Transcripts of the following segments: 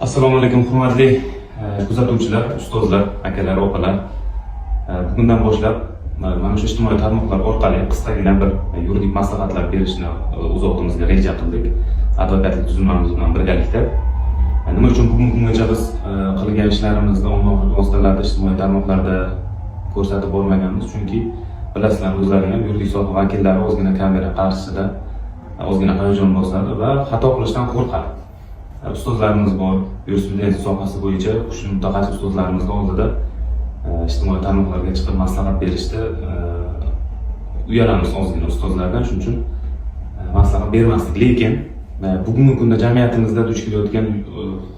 Assalomu alaykum hurmatli kuzatuvchilar, ustozlar, akalar, opalar. Bugundan boshlab mana shu ijtimoiy tarmoqlar orqali qisqagina bir yuridik maslahatlar berishni o'z oldimizga reja qildik. Advokatlik tuzilmamiz bilan birgalikda. Nima uchun bugungi kungacha biz qilgan ishlarimizni ommaviy vositalarda, ijtimoiy tarmoqlarda ko'rsatib bo'lmaganmiz? Chunki bilasizlar, o'zlari ham yuridik soha vakillari ozgina kamera qarshisida ozgina hayajon bosadi va xato qilishdan qo'rqadi. Ustozlarimiz bor, yurisprudensiya sohasi bo'yicha kuchli mutaxassis ustozlarimiz oldida ijtimoiy tarmoqlarga chiqib maslahat berishda uyalamiz ozgina ustozlardan, shuning uchun maslahat bermasdik. Lekin bugungi kunda jamiyatimizda duch kelayotgan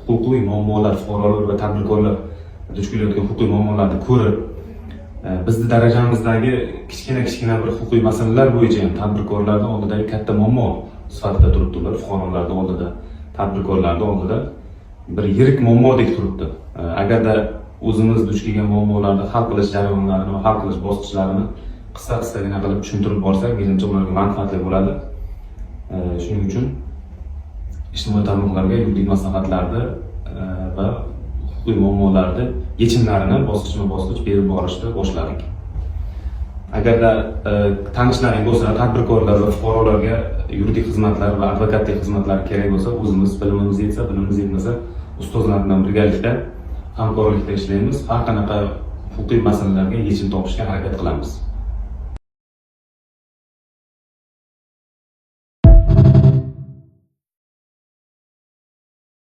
huquqiy muammolar, fuqarolar va tadbirkorlar duch kelayotgan huquqiy muammolarni ko'rib, bizni darajamizdagi kichkina bir huquqiy masalalar bo'yicha ham tadbirkorlarning oldidagi katta muammo sifatida turibdilar, fuqarolarning oldida, tadbirkorlarning oldida bir yirik muammodek turibdi. Agarda o'zimiz duch kelgan muammolarni hal qilish jarayonlarini va hal qilish bosqichlarini qisqagina qilib tushuntirib borsak, menimcha ularga manfaatli bo'ladi. Shuning uchun ijtimoiy tarmoqlarga yuridik maslahatlarni va huquqiy muammolarni yechimlarini bosqichma-bosqich berib borishni boshladik. Agarda tanishlaring bo'lsa, tadbirkorlar va fuqarolarga yuridik xizmatlar va advokatlik xizmatlari kerak bo'lsa, o'zimiz bilimimiz yetsa, bilimimiz yetmasa, ustozlar bilan birgalikda hamkorlikda ishlaymiz. Har qanaqa huquqiy masalalarga yechim topishga harakat qilamiz.